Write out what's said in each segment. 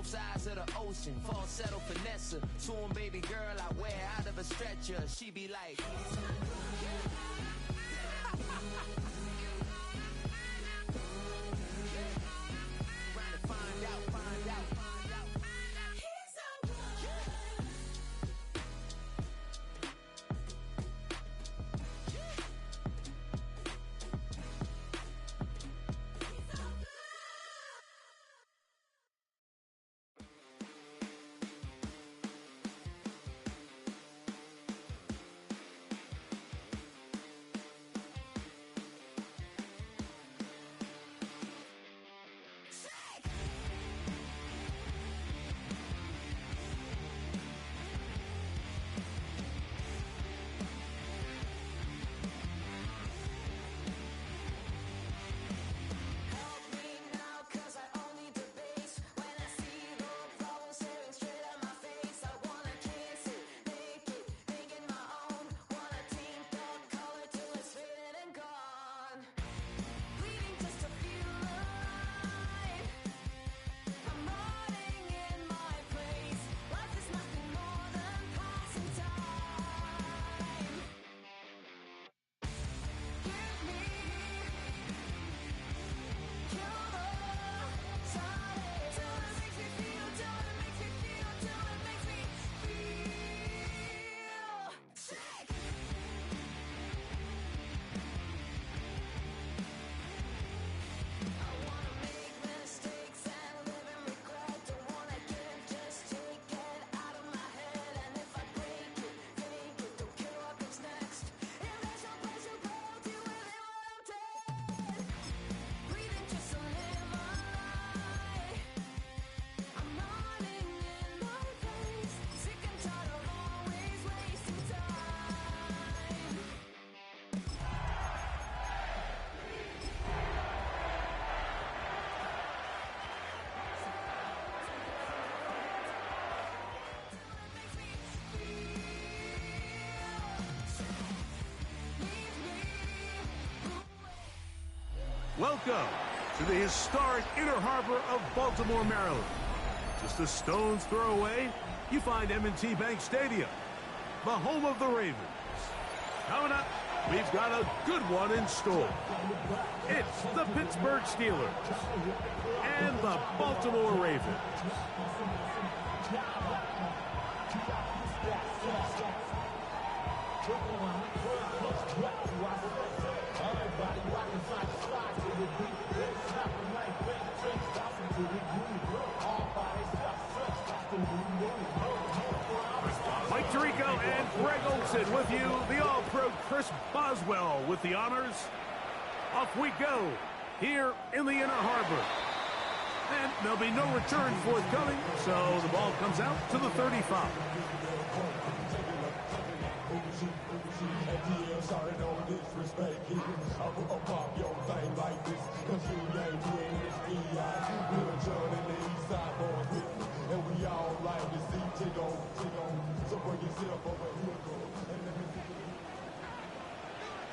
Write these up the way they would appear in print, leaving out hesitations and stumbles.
both sides of the ocean. Falsetto finesse. Soon, baby girl, I wear out of a stretcher. She be like, Welcome to the historic Inner Harbor of Baltimore, Maryland. Just a stone's throw away, you find M&T Bank Stadium, the home of the Ravens. Coming up, we've got a good one in store. It's the Pittsburgh Steelers and the Baltimore Ravens. Mike Tirico and Greg Olsen with you. The All-Pro Chris Boswell with the honors. Off we go here in the Inner Harbor. And there'll be no return forthcoming, so the ball comes out to the 35.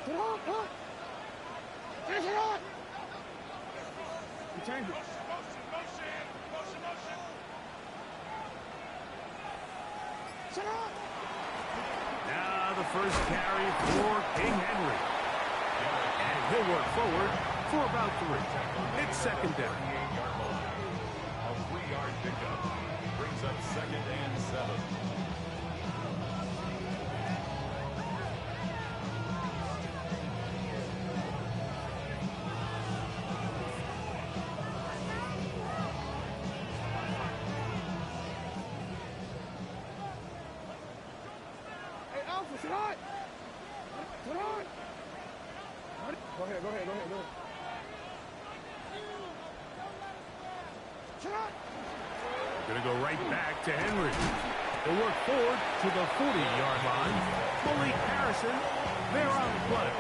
Get on, what? Finish it on! You change it. Motion. Sit on! Now the first carry for King Henry. And he'll work forward for about 3. It's second down. A 3-yard pickup brings up 2nd and 7. Sit on! Sit on! Go ahead. Sit on! Going to go right back to Henry. He'll work forward to the 40-yard line. Malik Harrison, they're on the play.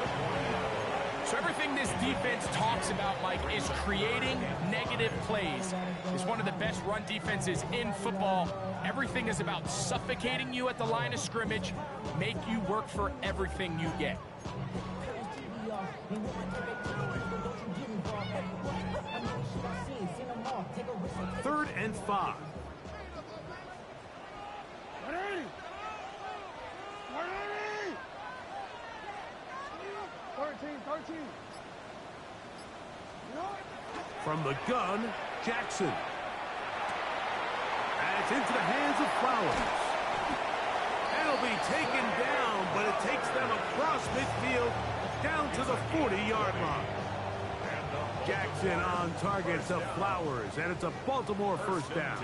So everything this defense talks about, Mike, is creating negative plays. It's one of the best run defenses in football. Everything is about suffocating you at the line of scrimmage, make you work for everything you get. 3rd and 5. 13. From the gun, Jackson. And it's into the hands of Flowers. That'll be taken down, but it takes them across midfield down to the 40-yard line. Jackson on target to Flowers, and it's a Baltimore first down.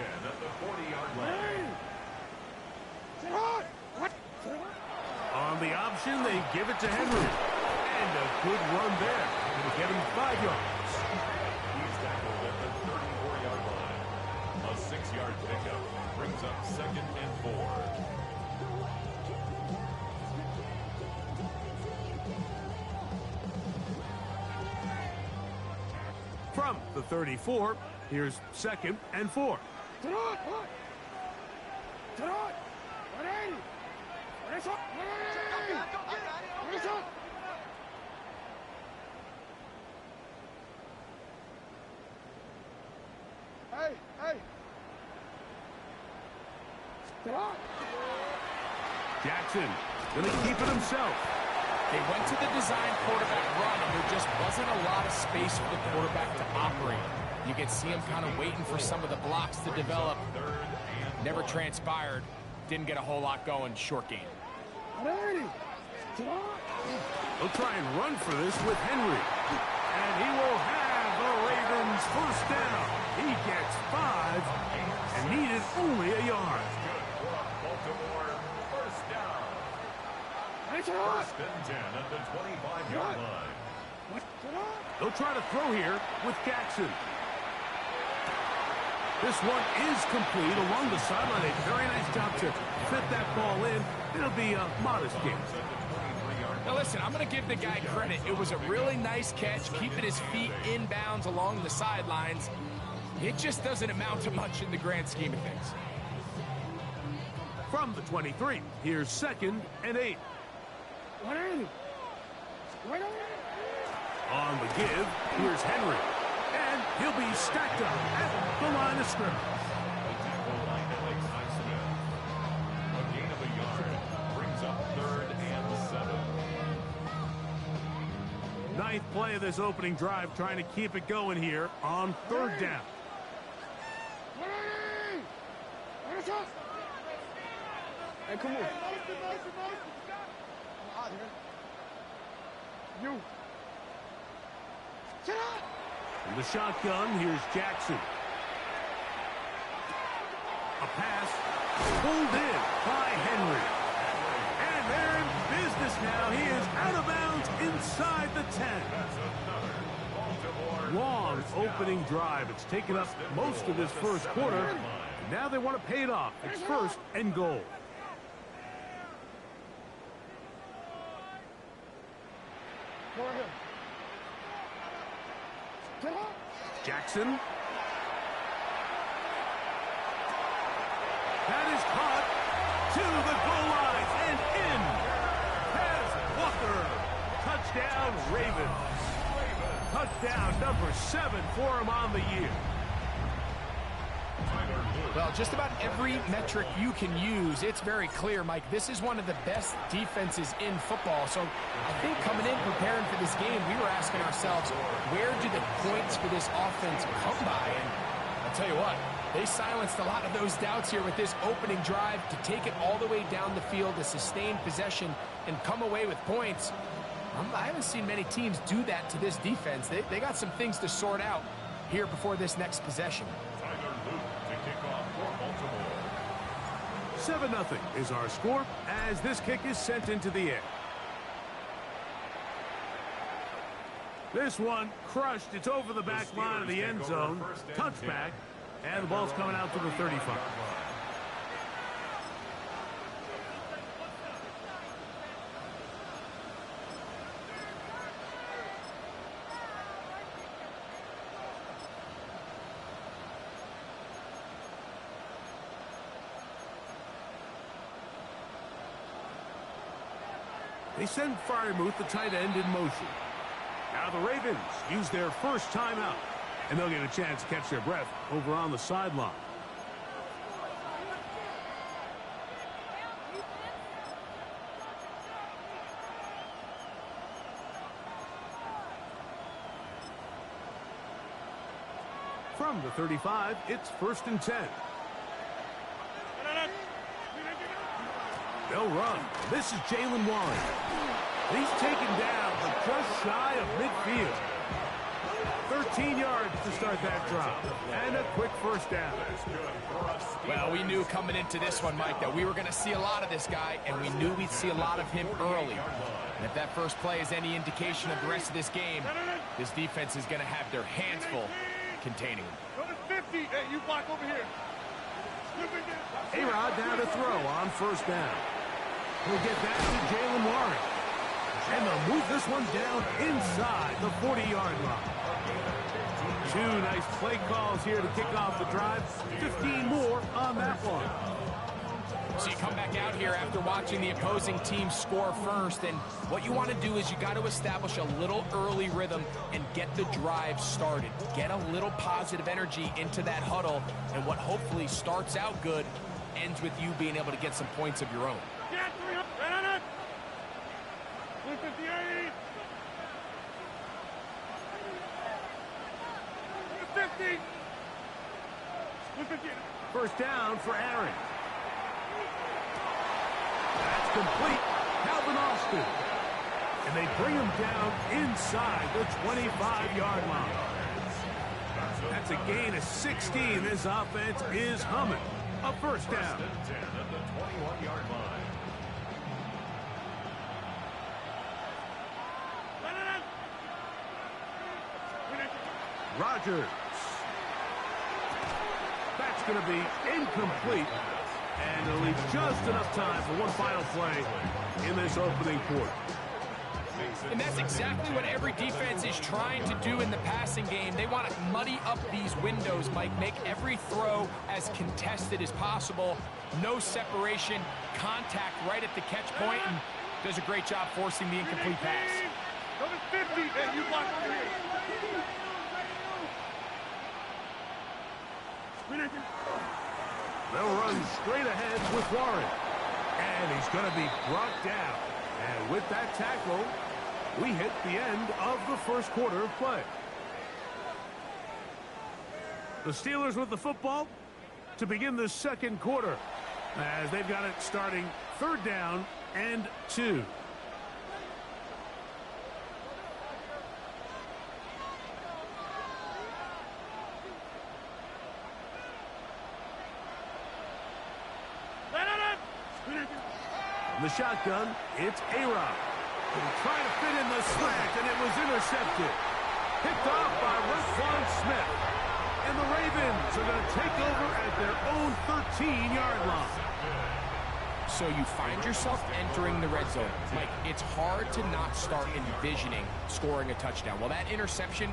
On the option, they give it to Henry. And a good run there. It'll get him 5 yards. He's tackled at the 34-yard line. A 6-yard pickup brings up 2nd and 4. From the 34, here's 2nd and 4. Hey, hey. Jackson gonna keep it himself. They went to the design quarterback run, and there just wasn't a lot of space for the quarterback to operate. You could see him kind of waiting for some of the blocks to develop. Never transpired. Didn't get a whole lot going. Short game. They'll try and run for this with Henry. And he will have the Ravens first down. He gets 5 and needed only a yard. Baltimore first down. First and 10 at the 25-yard line. They'll try to throw here with Jackson. This one is complete along the sideline. A very nice job to fit that ball in. It'll be a modest game. Now listen, I'm going to give the guy credit. It was a really nice catch, keeping his feet inbounds along the sidelines. It just doesn't amount to much in the grand scheme of things. From the 23, here's 2nd and 8. On the give, here's Henry. And he'll be stacked up at the line of scrimmage. A gain of a yard brings up 3rd and 7. Ninth play of this opening drive, trying to keep it going here on 3rd down. Hey, come on. You. In the shotgun, here's Jackson. A pass pulled in by Henry. And they're in business now. He is out of bounds inside the 10. Long opening drive. It's taken up most of this first quarter. Now they want to pay it off. It's 1st and goal. Jackson. That is caught to the goal line and in. Pass Walker. Touchdown, Ravens. Touchdown number 7 for him on the year. Well, just about every metric you can use, it's very clear, Mike. This is one of the best defenses in football. So I think coming in preparing for this game, we were asking ourselves, where do the points for this offense come by? And I'll tell you what, they silenced a lot of those doubts here with this opening drive to take it all the way down the field, to sustain possession, and come away with points. I haven't seen many teams do that to this defense. They got some things to sort out here before this next possession. 7-0 is our score as this kick is sent into the air. This one crushed. It's over the back line of the end zone. Touchback. And the ball's coming out to the 35. They send Freiermuth, the tight end, in motion. Now the Ravens use their first timeout, and they'll get a chance to catch their breath over on the sideline. From the 35, it's 1st and 10. They'll run. This is Jalen Warren. He's taken down, but just shy of midfield. 13 yards to start that drop. And a quick first down. Well, we knew coming into this one, Mike, that we were going to see a lot of this guy, and we knew we'd see a lot of him early. And if that first play is any indication of the rest of this game, this defense is going to have their hands full containing him. Go to 50. Hey, you block over here. A-Rod down to throw on first down. He'll get that to Jalen Warren. And they'll move this one down inside the 40-yard line. 2 nice play calls here to kick off the drive. 15 more on that one. So you come back out here after watching the opposing team score first, and what you want to do is you got to establish a little early rhythm and get the drive started. Get a little positive energy into that huddle, and what hopefully starts out good ends with you being able to get some points of your own. Get 300. 158. 50. 158. First down for Aaron. That's complete. Calvin Austin. And they bring him down inside the 25-yard line. That's a gain of 16. This offense is humming. A first down. 10 at the 21-yard line. Rodgers. That's going to be incomplete. And it'll leave just enough time for one final play in this opening quarter. And that's exactly what every defense is trying to do in the passing game. They want to muddy up these windows, Mike, make every throw as contested as possible. No separation, contact right at the catch point, and does a great job forcing the incomplete pass. Go to 50. Hey, you block over here. They'll run straight ahead with Warren. And he's going to be brought down. And with that tackle, we hit the end of the first quarter of play. The Steelers with the football to begin the second quarter, as they've got it starting 3rd down and 2. From the shotgun, it's A-Rod. Trying to fit in the slant, and it was intercepted. Picked off by Roquan Smith. And the Ravens are going to take over at their own 13-yard line. So you find yourself entering the red zone. Mike, it's hard to not start envisioning scoring a touchdown. Well, that interception,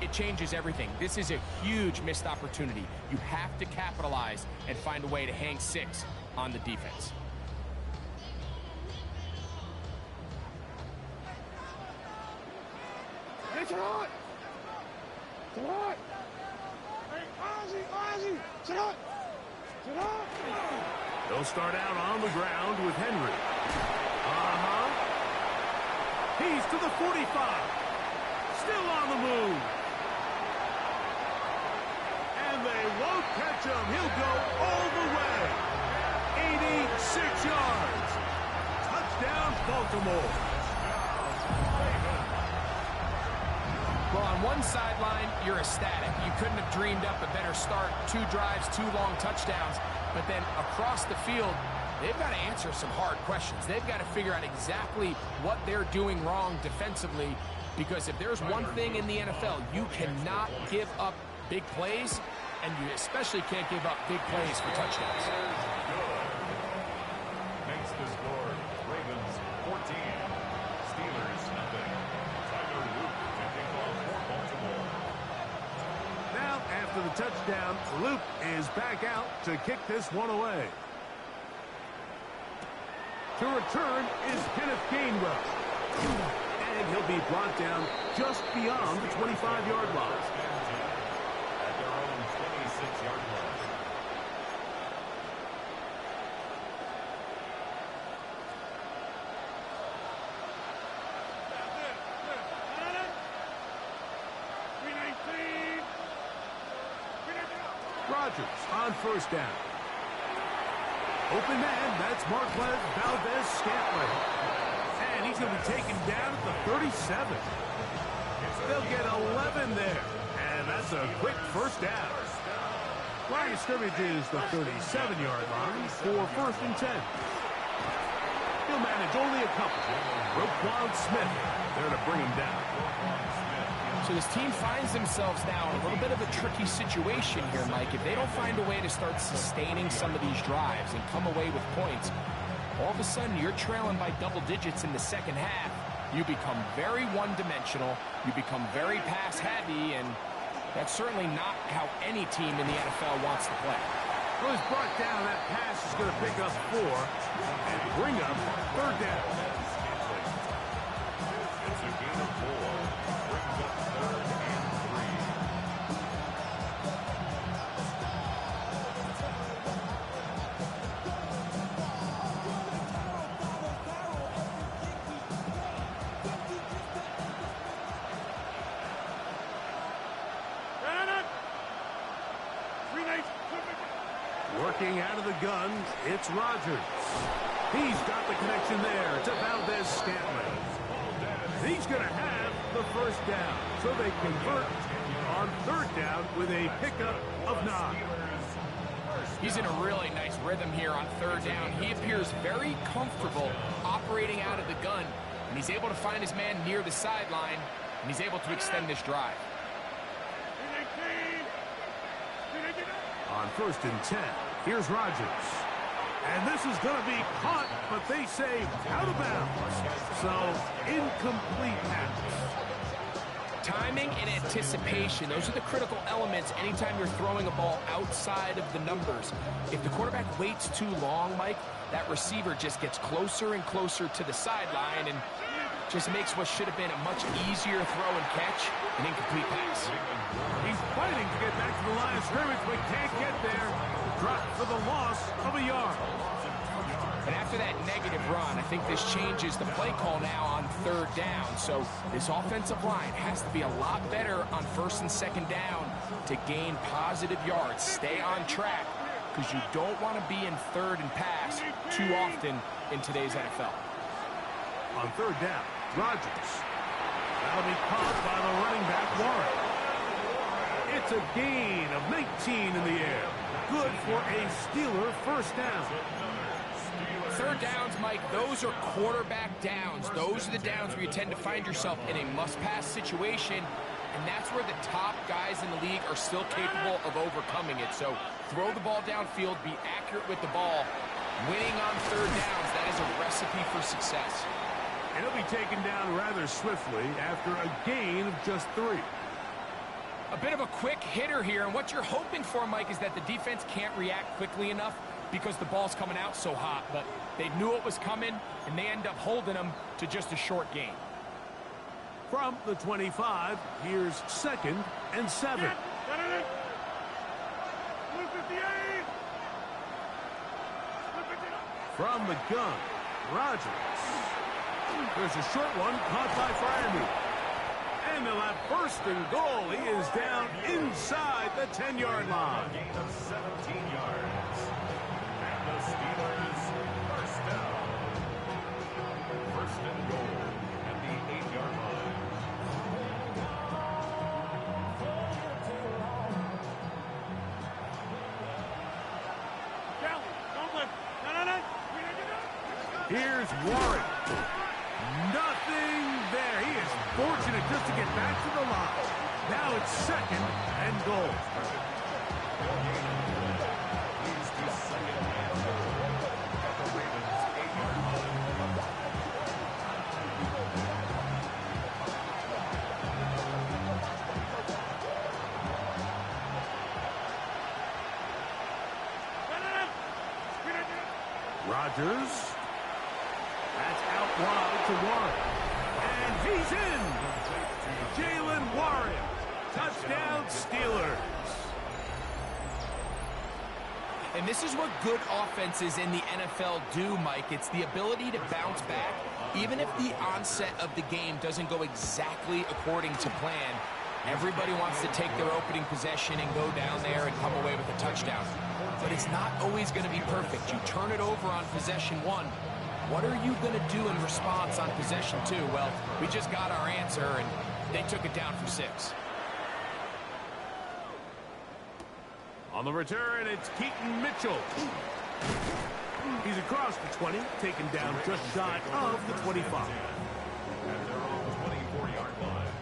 it changes everything. This is a huge missed opportunity. You have to capitalize and find a way to hang 6 on the defense. It's hot. It's hot. Hey, Ozzie. Sit up. Sit up. They'll start out on the ground with Henry. He's to the 45. Still on the move. And they won't catch him. He'll go all the way. 86 yards. Touchdown, Baltimore. Well, on one sideline, you're ecstatic. You couldn't have dreamed up a better start. 2 drives, 2 long touchdowns. But then across the field, they've got to answer some hard questions. They've got to figure out exactly what they're doing wrong defensively, because if there's one thing in the NFL, you cannot give up big plays, and you especially can't give up big plays for touchdowns. Makes the score Ravens 14, Steelers nothing. Tyler Luke to kick off for Baltimore. Now, after the touchdown, Luke is back out to kick this one away. To return is Kenneth Gainwell. And he'll be brought down just beyond the 25-yard line. At their own 26-yard line. on first down. Open man, that's Marquez Valdez-Scantling. And he's going to be taken down at the 37. They'll get 11 there. And that's a quick first down. Line of scrimmage is the 37-yard line for first and 10. He'll manage only a couple. Roquan Smith there to bring him down. So this team finds themselves now in a little bit of a tricky situation here, Mike. If they don't find a way to start sustaining some of these drives and come away with points, all of a sudden you're trailing by double digits in the second half. You become very one-dimensional. You become very pass-heavy, and that's certainly not how any team in the NFL wants to play. Well, he's brought down. That pass is going to pick up 4 and bring up third down. It's a gain of 4. Brings up third and 3. Working out of the gun, it's Rodgers. He's got the connection there to Valdez-Scantling. He's going to have the first down, so they convert on third down with a pickup of 9. He's in a really nice rhythm here on third down. He appears very comfortable operating out of the gun, and he's able to find his man near the sideline, and he's able to extend this drive. On first and 10, here's Rodgers. And this is going to be caught, but they say out of bounds. So, incomplete pass. Timing and anticipation, those are the critical elements anytime you're throwing a ball outside of the numbers. If the quarterback waits too long, Mike, that receiver just gets closer and closer to the sideline and just makes what should have been a much easier throw and catch an incomplete pass. He's fighting to get back to the line of scrimmage, but can't get there. Dropped for the loss of a yard. And after that negative run, I think this changes the play call now on third down. So this offensive line has to be a lot better on first and second down to gain positive yards. Stay on track, because you don't want to be in third and pass too often in today's NFL. On third down, Rodgers. That'll be caught by the running back, Warren. It's a gain of 19 in the air. Good for a Steeler first down. Third downs, Mike, those are quarterback downs. Those are the downs where you tend to find yourself in a must-pass situation, and that's where the top guys in the league are still capable of overcoming it. So throw the ball downfield, be accurate with the ball. Winning on third downs, that is a recipe for success. And he'll be taken down rather swiftly after a gain of just 3. A bit of a quick hitter here, and what you're hoping for, Mike, is that the defense can't react quickly enough because the ball's coming out so hot. But they knew it was coming, and they end up holding them to just a short gain. From the 25, here's 2nd and 7. From the gun, Rodgers. There's a short one caught by Freiermuth. And they'll have first and goal. He is down inside the 10-yard line. gain of 17 yards. And the Steelers first down. First and goal at the 8-yard line. Here's Warren. Nothing there. He is fortunate just to get back to the line. Now it's 2nd and goal. Leads to 2nd and goal at the Ravens' 8-yard line. Rodgers. That's out wide to Warren. And he's in. Jaylen Warren. Touchdown, Steelers. And this is what good offenses in the NFL do, Mike. It's the ability to bounce back. Even if the onset of the game doesn't go exactly according to plan, everybody wants to take their opening possession and go down there and come away with a touchdown. it's not always going to be perfect. You turn it over on possession 1. What are you going to do in response on possession 2? Well, we just got our answer, and they took it down for 6. On the return, it's Keaton Mitchell. He's across the 20, taken down just shy of the 25. And they're on the 24-yard line.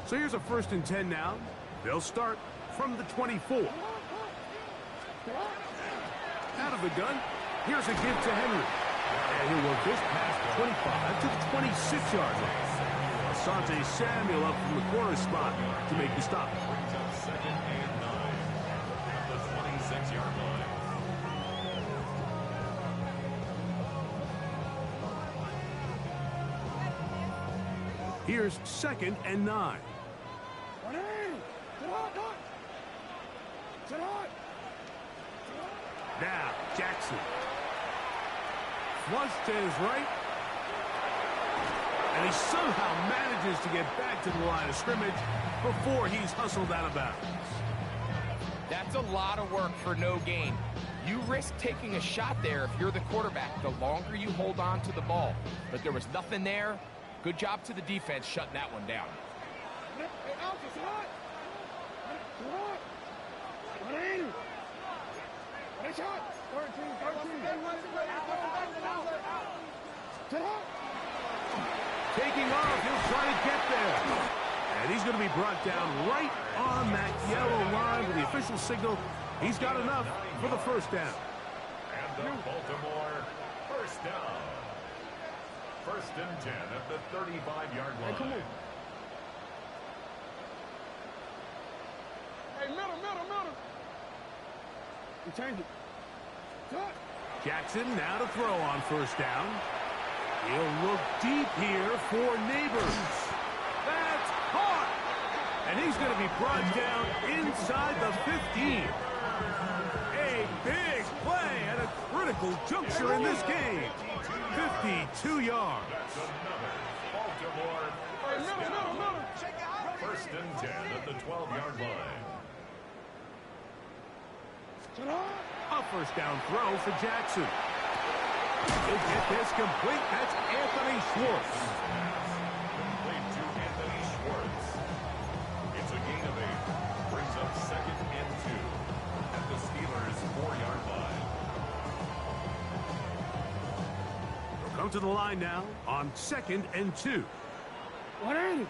So here's a 1st and 10 now. They'll start from the 24. Out of the gun, here's a give to Henry. And he'll work this past the 25 to the 26-yard line. Asante Samuel up from the corner spot to make the stop. Brings up 2nd and 9 at the 26-yard line. Here's 2nd and 9. Now, Jackson. Flush to his right. And he somehow manages to get back to the line of scrimmage before he's hustled out of bounds. That's a lot of work for no gain. You risk taking a shot there if you're the quarterback the longer you hold on to the ball. But there was nothing there. Good job to the defense shutting that one down. Taking off, he'll try to get there. And he's going to be brought down right on that yellow line with the official signal. He's got enough for the 1st down. And the Baltimore 1st down. 1st and 10 at the 35-yard line. Hey, come on. Hey, middle. You change it. Cut. Jackson now to throw on 1st down. He'll look deep here for Neighbors. That's caught. And he's going to be brought down inside the 15. A big play at a critical juncture in this game. 52 yards. That's another Baltimore 1st down. 1st and 10 at the 12-yard line. A 1st down throw for Jackson. He'll get this complete. That's Anthony Schwartz. Complete to Anthony Schwartz. It's a gain of 8. Brings up 2nd and 2 at the Steelers' 4-yard line. They'll come to the line now on 2nd and 2. 180.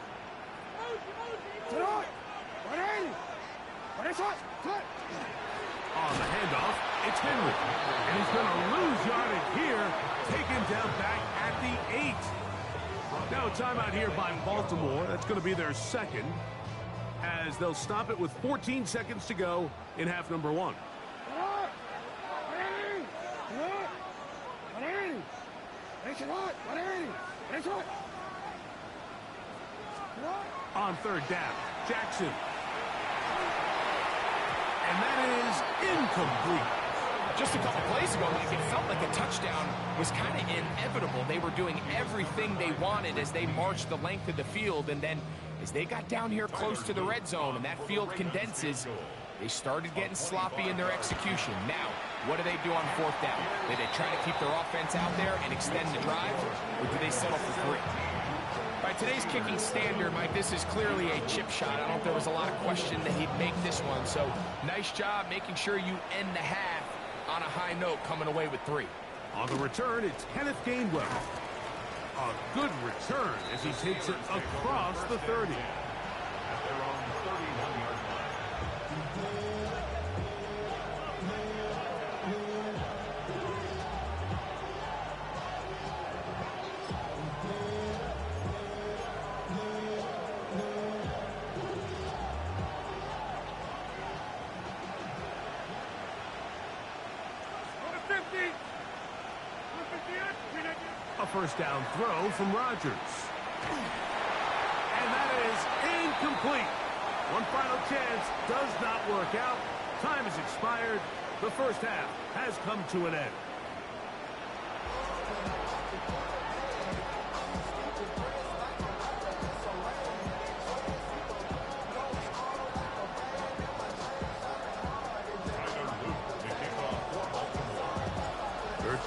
On the handoff, it's Henry. And he's going to lose yardage here. Taken down back at the 8. Now a timeout here by Baltimore. That's going to be their 2nd. As they'll stop it with 14 seconds to go in half number 1. On 3rd down, Jackson. And that is incomplete. Just a couple plays ago, Mike, it felt like a touchdown was kind of inevitable. They were doing everything they wanted as they marched the length of the field, and then as they got down here close to the red zone and that field condenses, they started getting sloppy in their execution. Now, what do they do on 4th down? Do they try to keep their offense out there and extend the drive, or do they settle for 3? By today's kicking standard, Mike, this is clearly a chip shot. I don't know if there was a lot of question that he'd make this one. So nice job making sure you end the half on a high note, coming away with 3. On the return, it's Kenneth Gainwell. A good return as he takes it across the 30. At their own 31-yard line. A 1st down throw from Rodgers. And that is incomplete. One final chance does not work out. Time has expired. The 1st half has come to an end.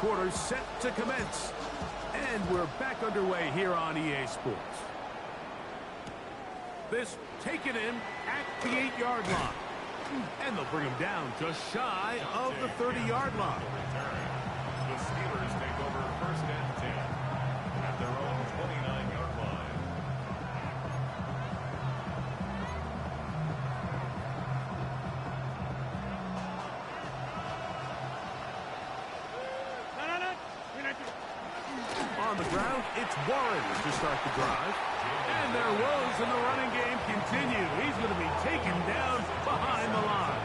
quarter set to commence. And we're back underway here on EA Sports. This taken in at the 8-yard line. And they'll bring him down just shy of the 30-yard line. The Steelers take over first and 10 at their own 29-yard line. On the ground, it's Warren to start the drive. And their woes in the running game continue. He's going to be taken down behind the line.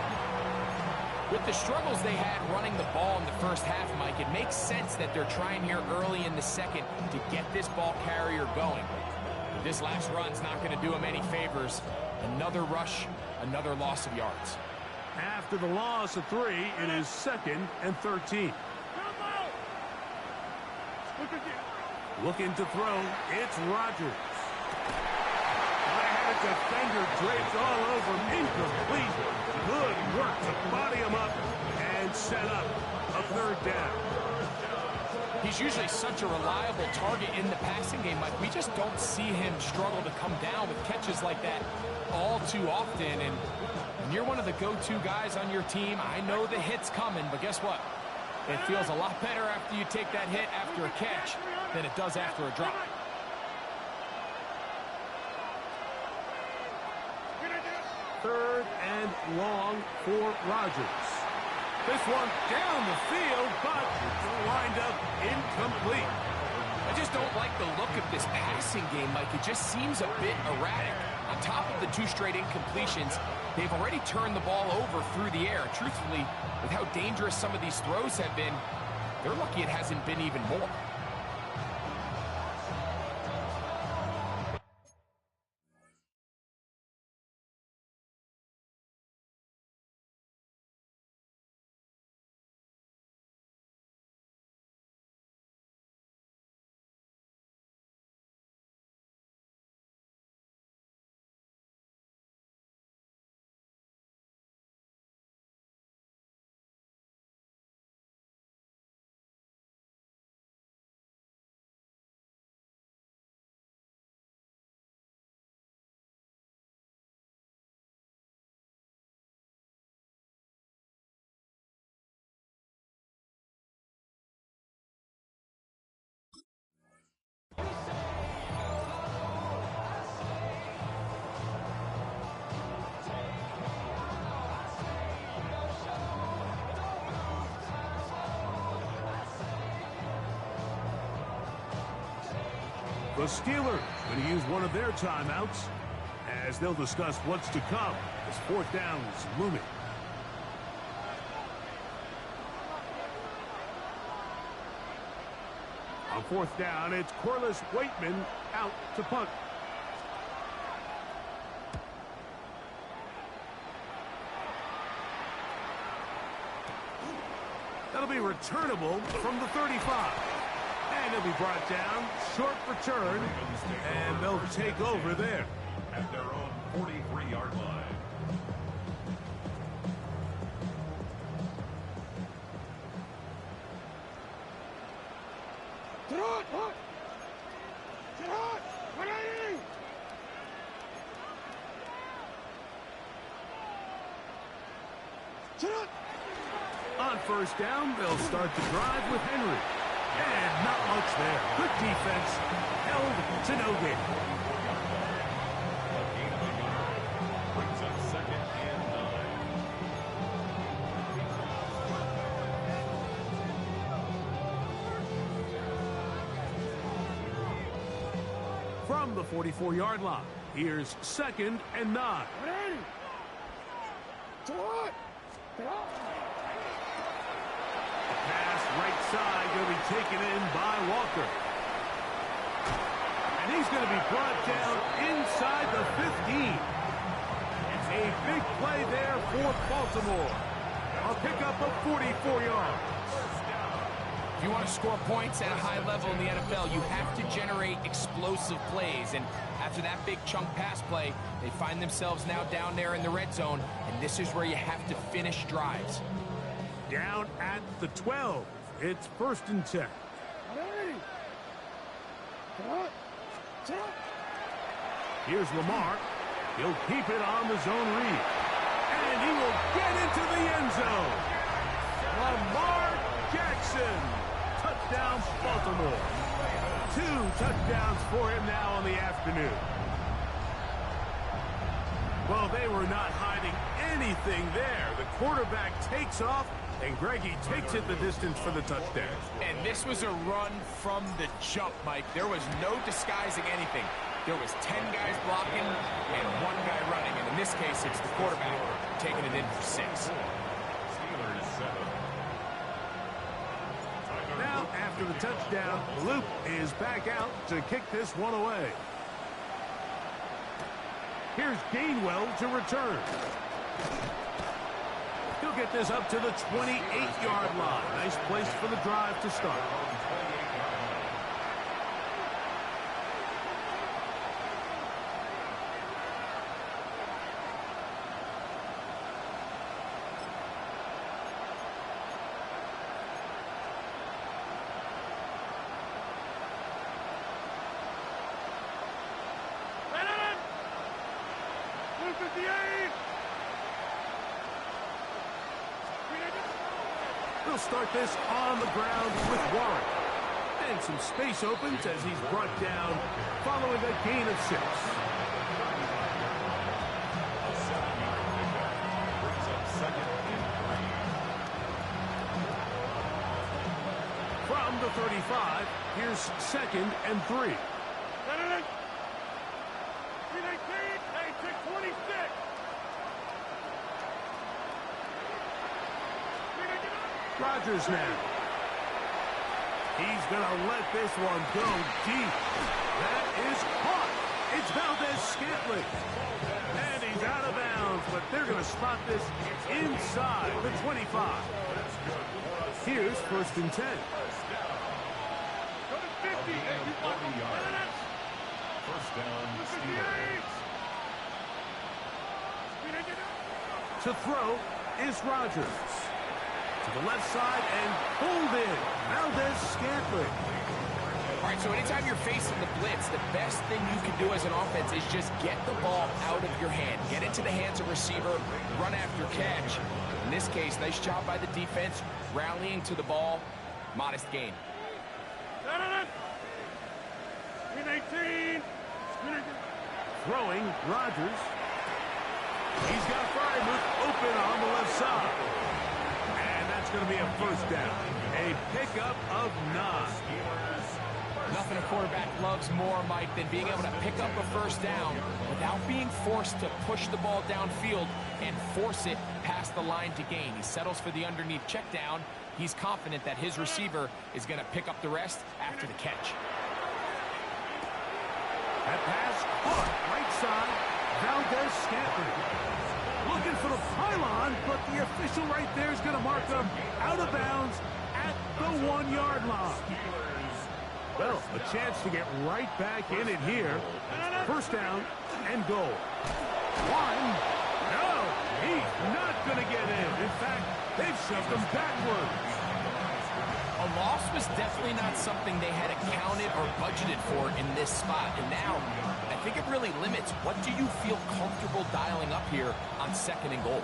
With the struggles they had running the ball in the first half, Mike, it makes sense that they're trying here early in the second to get this ball carrier going. But this last run's not going to do him any favors. Another rush, another loss of yards. After the loss of 3, it is 2nd and 13. Looking to throw, it's Rodgers. A defender draped all over him. Incomplete. Good work to body him up and set up a 3rd down. He's usually such a reliable target in the passing game, Mike. We just don't see him struggle to come down with catches like that all too often. And when you're one of the go-to guys on your team, I know the hit's coming, but guess what? It feels a lot better after you take that hit after a catch than it does after a drop. Third and long for Rodgers. This one down the field, but lined up incomplete. I just don't like the look of this passing game, Mike. It just seems a bit erratic. On top of the 2 straight incompletions, they've already turned the ball over through the air. Truthfully, with how dangerous some of these throws have been, they're lucky it hasn't been even more. The Steelers going to use one of their timeouts as they'll discuss what's to come as 4th down is looming. On 4th down, it's Corliss Waitman out to punt. That'll be returnable from the 35. And he'll be brought down, short return, and they'll take over there. At their own 43-yard line. On 1st down, they'll start the drive with Henry. And not much there. Good defense. Held to no gain. A gain of a yard brings up 2nd and 9. From the 44-yard line, here's 2nd and 9. Pass right side going to be taken in by Walker. And he's going to be brought down inside the 15. A big play there for Baltimore. A pickup of 44 yards. If you want to score points at a high level in the NFL, you have to generate explosive plays. And after that big chunk pass play, they find themselves now down there in the red zone. And this is where you have to finish drives. Down at the 12. It's 1st and 10. Hey! Come on! Sit up! Here's Lamar. He'll keep it on the zone read. And he will get into the end zone. Lamar Jackson. Touchdown, Baltimore. 2 touchdowns for him now on the afternoon. Well, they were not hiding anything there. The quarterback takes off, and Greggy takes it the distance for the touchdown. And this was a run from the jump, Mike. There was no disguising anything. There was 10 guys blocking and 1 guy running. And in this case, it's the quarterback taking it in for 6. Steelers 7. Now, after the touchdown, Luke is back out to kick this one away. Here's Gainwell to return. He'll get this up to the 28-yard line. Nice place for the drive to start. He'll start this on the ground with Warren. And some space opens as he's brought down following a gain of 6. From the 35, here's 2nd and 3. Hey, 26! Rodgers now. He's going to let this one go deep. That is caught. It's Valdez-Scantling. And he's out of bounds, but they're going to spot this inside the 25. Here's 1st and 10. First down, Steelers. To throw is Rodgers. To the left side and pulled in. Valdez-Scantling. All right, so anytime you're facing the blitz, the best thing you can do as an offense is just get the ball out of your hand. Get into the hands of receiver, run after catch. In this case, nice job by the defense, rallying to the ball. Modest gain. Throwing, Rodgers. He's got Freiermuth open on the left side. And that's going to be a 1st down. A pickup of 9. Nothing a quarterback loves more, Mike, than being able to pick up a 1st down without being forced to push the ball downfield and force it past the line to gain. He settles for the underneath check down. He's confident that his receiver is going to pick up the rest after the catch. That pass caught right side. Valdez-Scantling. Looking for the pylon, but the official right there is going to mark them out of bounds at the 1-yard line. Well, a chance to get right back in it here. 1st down and goal. 1. No, he's not going to get in. In fact, they've shoved him backwards. A loss was definitely not something they had accounted or budgeted for in this spot. And now, I think it really limits what do you feel comfortable dialing up here on 2nd and goal.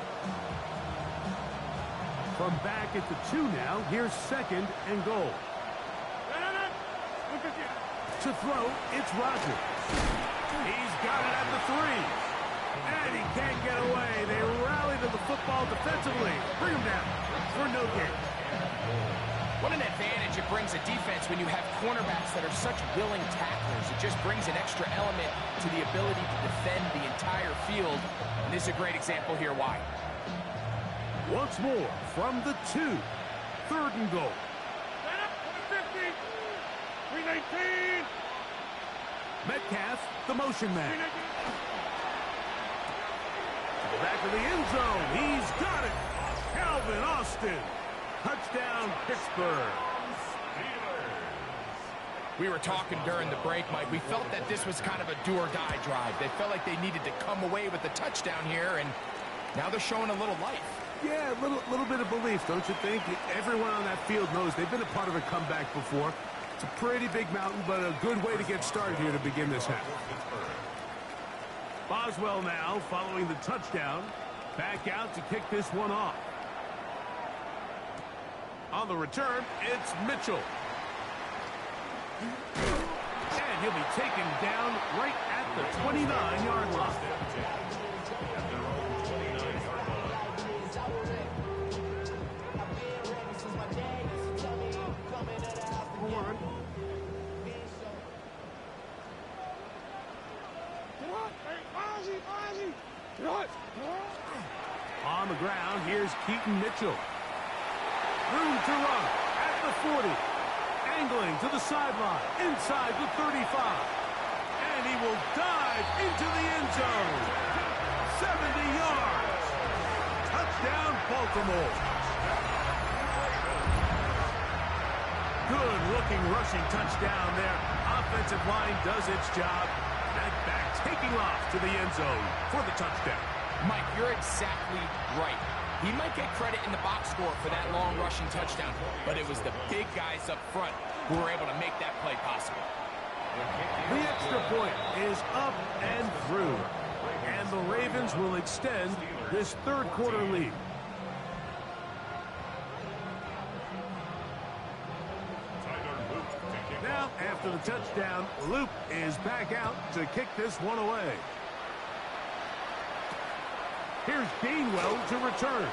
From back at the 2 now, here's 2nd and goal. To throw, it's Rodgers. He's got it at the 3. And he can't get away. They rally to the football defensively. Bring him down for no gain. What an advantage it brings a defense when you have cornerbacks that are such willing tacklers. It just brings an extra element to the ability to defend the entire field. And this is a great example here why. Once more from the 2. 3rd and goal. 319. Metcalf, the motion man. To the back of the end zone. He's got it. Calvin Austin. Touchdown, Pittsburgh. We were talking during the break, Mike. We felt that this was kind of a do-or-die drive. They felt like they needed to come away with the touchdown here, and now they're showing a little life. Yeah, a little bit of belief, don't you think? Everyone on that field knows they've been a part of a comeback before. It's a pretty big mountain, but a good way to get started here to begin this half. Boswell now, following the touchdown, back out to kick this one off. On the return, it's Mitchell. And he'll be taken down right at the 29-yard line. On the ground, here's Keaton Mitchell. Room to run at the 40. Angling to the sideline, inside the 35. And he will dive into the end zone. 70 yards. Touchdown, Baltimore. Good-looking rushing touchdown there. Offensive line does its job. That back taking off to the end zone for the touchdown. Mike, you're exactly right. He might get credit in the box score for that long rushing touchdown, but it was the big guys up front who were able to make that play possible. The extra point is up and through, and the Ravens will extend this third quarter lead. Now, after the touchdown, Luke is back out to kick this one away. Here's Gainwell to return.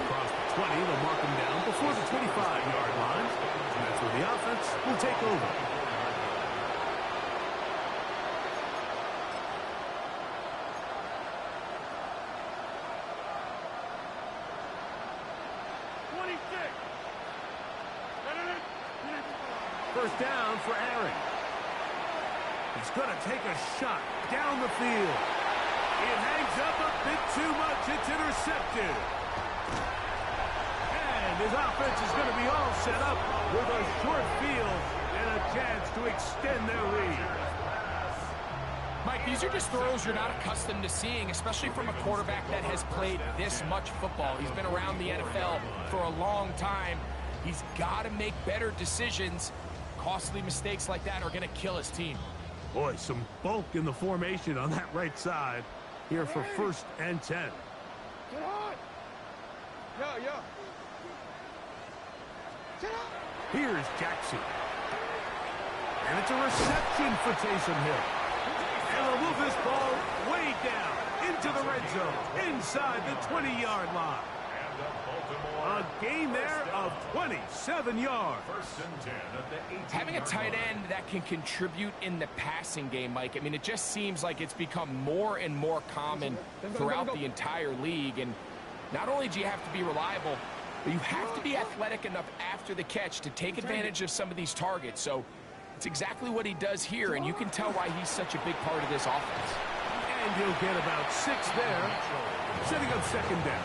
Across the 20, they'll mark him down before the 25-yard line. And that's where the offense will take over. First down for Aaron. He's going to take a shot down the field. It hangs up a bit too much. It's intercepted. And his offense is going to be all set up with a short field and a chance to extend their lead. Mike, these are just throws you're not accustomed to seeing, especially from a quarterback that has played this much football. He's been around the NFL for a long time. He's got to make better decisions. Costly mistakes like that are going to kill his team. Boy, some bulk in the formation on that right side here for 1st and 10. Get on! Yeah. Get on! Here's Jackson. And it's a reception for Taysom Hill. And they'll move this ball way down into the red zone, inside the 20-yard line. A gain there of 27 yards. Having a tight end that can contribute in the passing game, Mike, I mean, it just seems like it's become more and more common throughout the entire league. And not only do you have to be reliable, but you have to be athletic enough after the catch to take advantage of some of these targets. So it's exactly what he does here, and you can tell why he's such a big part of this offense. And he'll get about 6 there, setting up 2nd down.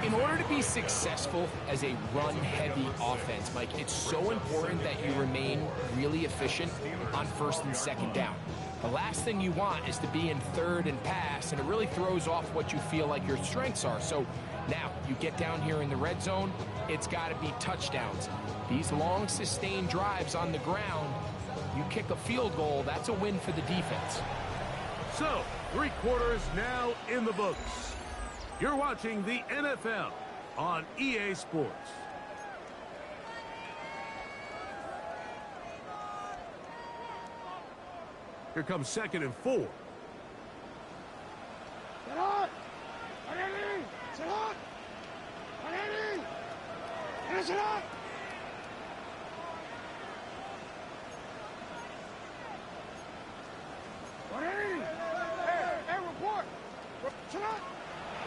In order to be successful as a run-heavy offense, Mike, it's so important that you remain really efficient on 1st and 2nd down. The last thing you want is to be in 3rd and pass, and it really throws off what you feel like your strengths are. So now you get down here in the red zone, it's got to be touchdowns. These long, sustained drives on the ground, you kick a field goal, that's a win for the defense. So, 3 quarters now in the books. You're watching the NFL on EA Sports. Here comes 2nd and 4. Get on! Ready! Sit on! Ready! Get it on! Ready! Hey, report! Sit on!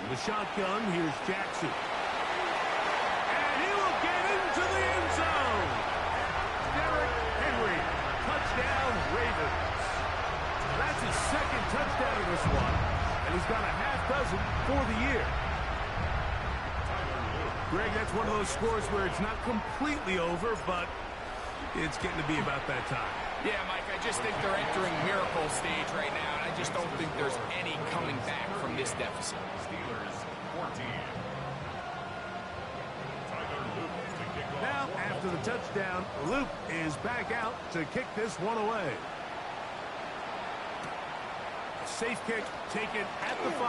In the shotgun, here's Jackson. And he will get into the end zone. Derrick Henry, touchdown Ravens. That's his 2nd touchdown of this one, and he's got a half dozen for the year. Greg, that's one of those scores where it's not completely over, but it's getting to be about that time. Yeah, Mike, I just think they're entering miracle stage right now, and I just don't think there's any coming back from this deficit. Steelers 14. Tyler Luke to kick off. Now, after the touchdown, Luke is back out to kick this one away. A safe kick taken at the 5.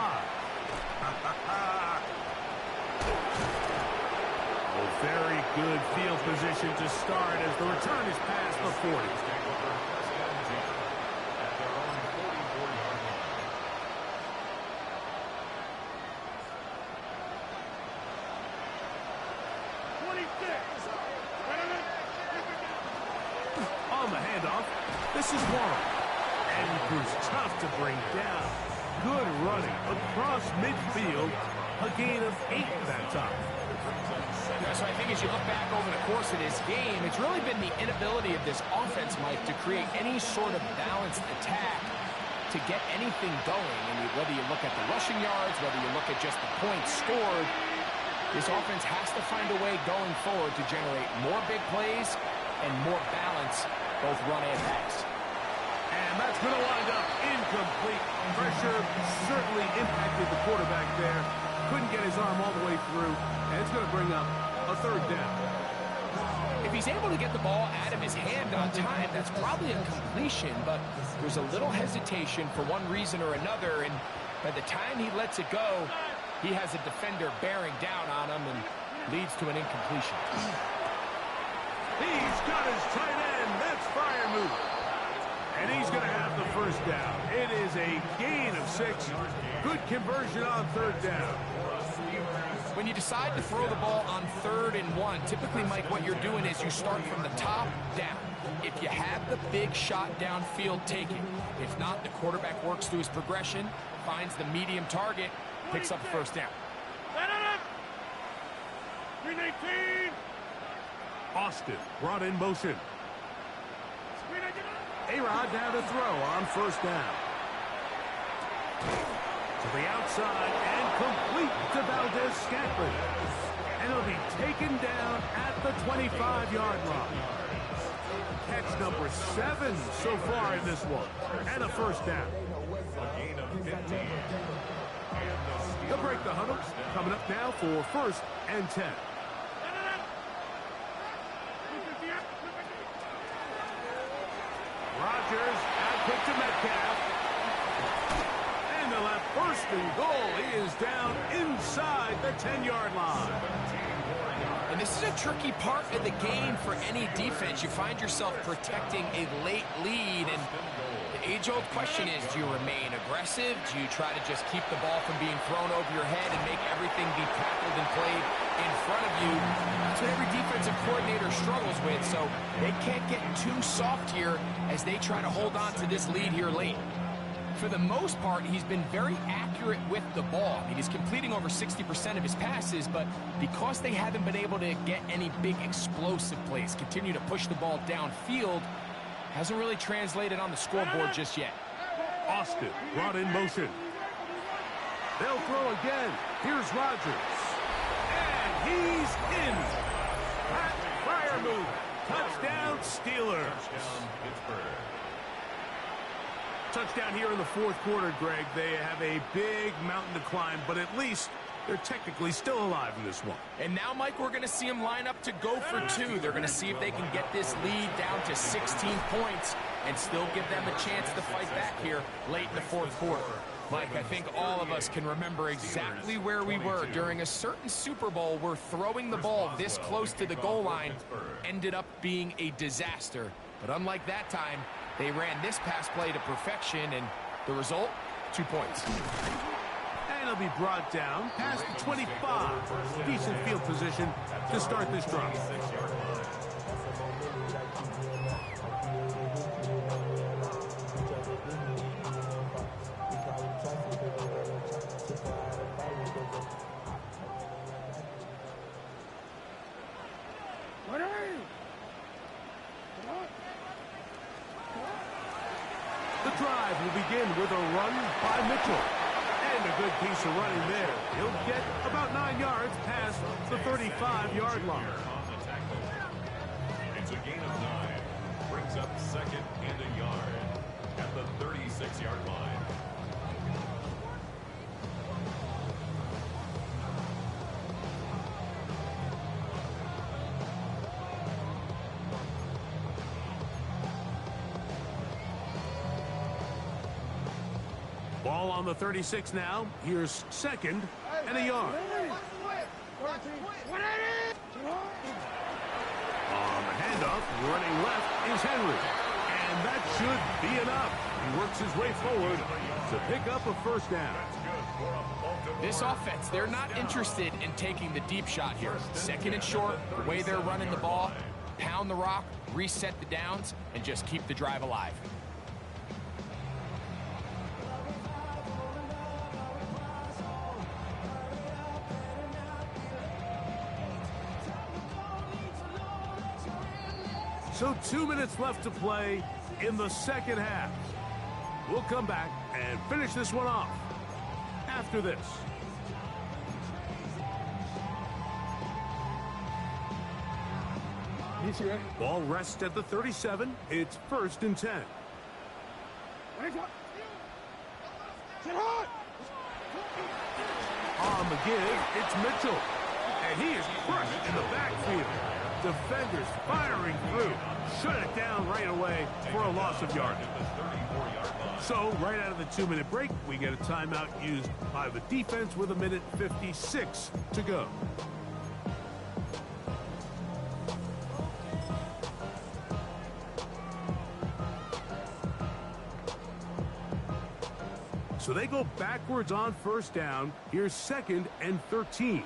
A very good field position to start as the return is past the 40. At their own 44-yard line. On the handoff, this is Warren. And Bruce, tough to bring down. Good running across midfield. A gain of 8 that time. Yeah, so I think as you look back over the course of this game, it's really been the inability of this offense, Mike, to create any sort of balanced attack to get anything going. And whether you look at the rushing yards, whether you look at just the points scored, this offense has to find a way going forward to generate more big plays and more balance, both run and pass. And that's going to wind up incomplete. Pressure certainly impacted the quarterback there. Couldn't get his arm all the way through, and it's going to bring up a 3rd down. If he's able to get the ball out of his hand on time, that's probably a completion, but there's a little hesitation for one reason or another, and by the time he lets it go, he has a defender bearing down on him and leads to an incompletion. He's got his tight end. That's Freiermuth. And he's going to have the 1st down. It is a gain of 6. Good conversion on 3rd down. When you decide to throw the ball on 3rd and 1, typically, Mike, what you're doing is you start from the top down. If you have the big shot downfield, take it. If not, the quarterback works through his progression, finds the medium target, picks up the 1st down. 319. Austin brought in motion. A-Rod now to throw on 1st down. To the outside and complete to Valdez-Scantling. And it'll be taken down at the 25-yard line. Catch number 7 so far in this one. And a 1st down. A gain of 15. They'll break the huddle. Coming up now for 1st and 10. Rodgers out quick to Metcalf. And the left 1st and goal. He is down inside the 10-yard line. And this is a tricky part of the game for any defense. You find yourself protecting a late lead, and the age-old question is, do you remain aggressive? Do you try to just keep the ball from being thrown over your head and make everything be tackled and played in front of you? That's what every defensive coordinator struggles with, so they can't get too soft here as they try to hold on to this lead here late. For the most part, he's been very accurate with the ball. I mean, he's completing over 60% of his passes, but because they haven't been able to get any big explosive plays, continue to push the ball downfield, hasn't really translated on the scoreboard just yet. Austin brought in motion. They'll throw again. Here's Rodgers. And he's in. Pat Freiermuth. Touchdown, Steelers. Touchdown, Pittsburgh. Touchdown here in the 4th quarter, Greg. They have a big mountain to climb, but at least they're technically still alive in this one. And now, Mike, we're going to see them line up to go for 2. They're going to see if they can get this lead down to 16 points and still give them a chance to fight back here late in the 4th quarter. Mike, I think all of us can remember exactly where we were during a certain Super Bowl where throwing the ball this close to the goal line ended up being a disaster. But unlike that time, they ran this pass play to perfection, and the result, 2 points. And he'll be brought down past the 25. Decent field position to start this drive. The drive will begin with a run by Mitchell. And a good piece of running there. He'll get about 9 yards past the 35-yard line. It's a gain of 9. Brings up 2nd and a yard at the 36-yard line. Ball on the 36 now. Here's second and a yard. On the handoff, running left is Henry. And that should be enough. He works his way forward to pick up a first down. This offense, they're not interested in taking the deep shot here. Second and short, the way they're running the ball, pound the rock, reset the downs, and just keep the drive alive. So 2 minutes left to play in the second half. We'll come back and finish this one off after this. Ball rests at the 37. It's 1st and 10. On the give, it's Mitchell. And he is crushed in the backfield. Defenders firing through. Shut it down right away for a loss of yardage. So, right out of the 2-minute break, we get a timeout used by the defense with 1:56 to go. So they go backwards on first down. Here's 2nd and 13.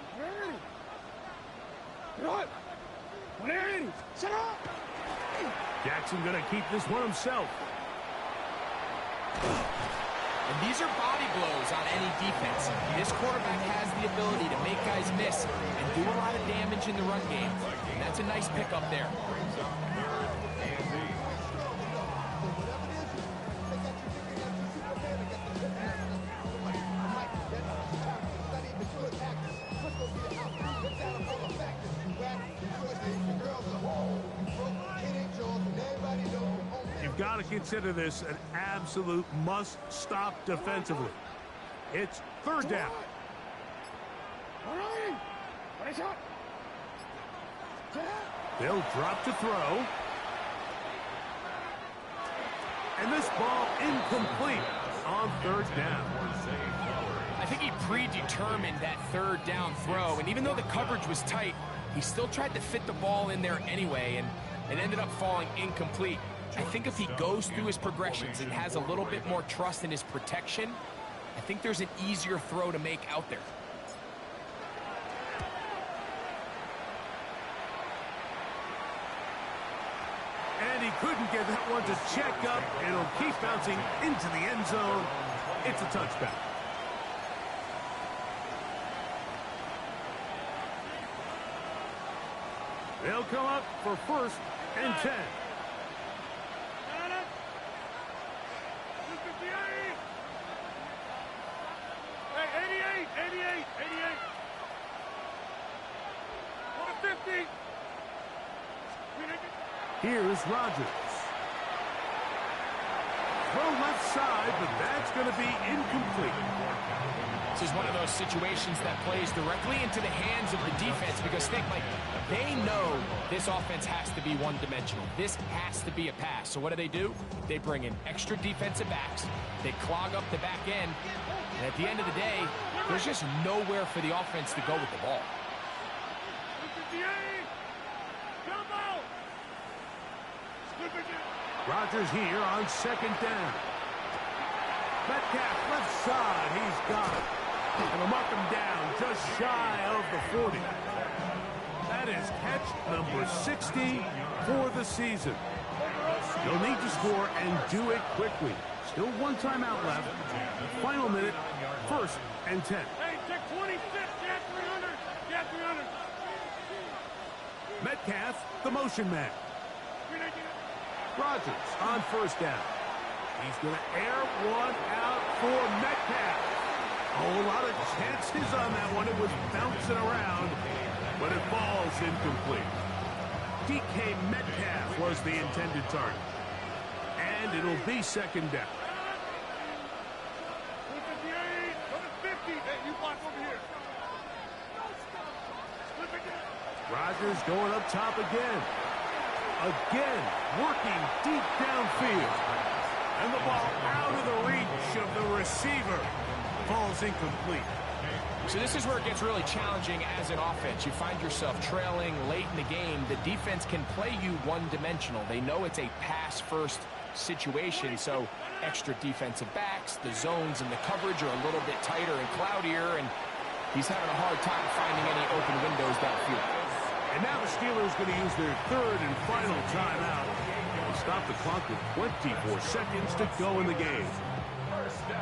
Jackson going to keep this one himself. And these are body blows on any defense. This quarterback has the ability to make guys miss and do a lot of damage in the run game. And that's a nice pickup there. Got to consider this an absolute must-stop defensively. It's 3rd down. They'll drop to throw. And this ball incomplete on 3rd down. I think he predetermined that 3rd down throw, and even though the coverage was tight, he still tried to fit the ball in there anyway, and it ended up falling incomplete. I think if he goes through his progressions and has a little bit more trust in his protection, I think there's an easier throw to make out there. And he couldn't get that one to check up. It'll keep bouncing into the end zone. It's a touchback. They'll come up for 1st and 10. Here's Rodgers. Throw left side, but that's going to be incomplete. This is one of those situations that plays directly into the hands of the defense because Mike, they know this offense has to be one-dimensional. This has to be a pass. So what do? They bring in extra defensive backs. They clog up the back end. And at the end of the day, there's just nowhere for the offense to go with the ball. Rodgers here on 2nd down. Metcalf left side. He's got it. And they'll mark him down just shy of the 40. That is catch number 60 for the season. You'll need to score and do it quickly. Still 1 timeout left. Final minute, 1st and 10. Hey, check 26. Get 300. Get 300. Metcalf, the motion man. Rodgers on 1st down. He's going to air one out for Metcalf. A whole lot of chances on that one. It was bouncing around, but it falls incomplete. DK Metcalf was the intended target. And it'll be 2nd down. Rodgers going up top again. Again, working deep downfield. And the ball out of the reach of the receiver. Falls incomplete. So this is where it gets really challenging as an offense. You find yourself trailing late in the game. The defense can play you one-dimensional. They know it's a pass-first situation, so extra defensive backs, the zones and the coverage are a little bit tighter and cloudier, and he's having a hard time finding any open windows downfield. And now the Steelers going to use their third and final timeout. They'll stop the clock with 24 seconds to go in the game.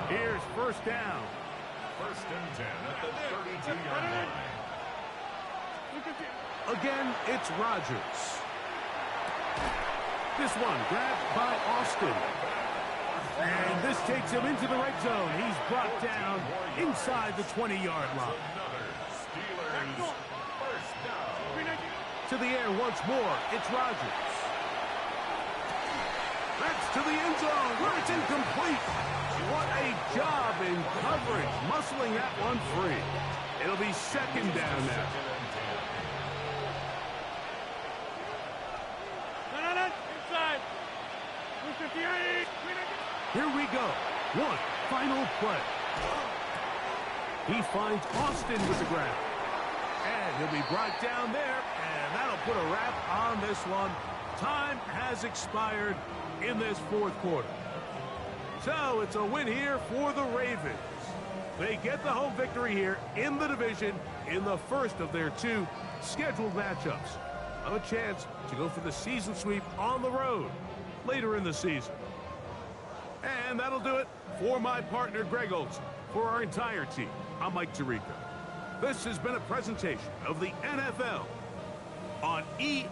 Here's first down. First and 10 at the 32-yard line. Again, it's Rodgers. This one grabbed by Austin. And this takes him into the red zone. He's brought down inside the 20-yard line. Another Steelers first down. To the air once more, it's Rodgers. That's to the end zone where it's incomplete. What a job in coverage, muscling that one free. It'll be second down now. Inside. Here we go. One final play. He finds Austin with the grab. And he'll be brought down there, and that'll put a wrap on this one. Time has expired in this fourth quarter. So it's a win here for the Ravens. They get the home victory here in the division in the first of their two scheduled matchups. Have a chance to go for the season sweep on the road later in the season. And that'll do it for my partner Greg Olson. For our entire team, I'm Mike Tirico. This has been a presentation of the NFL on EA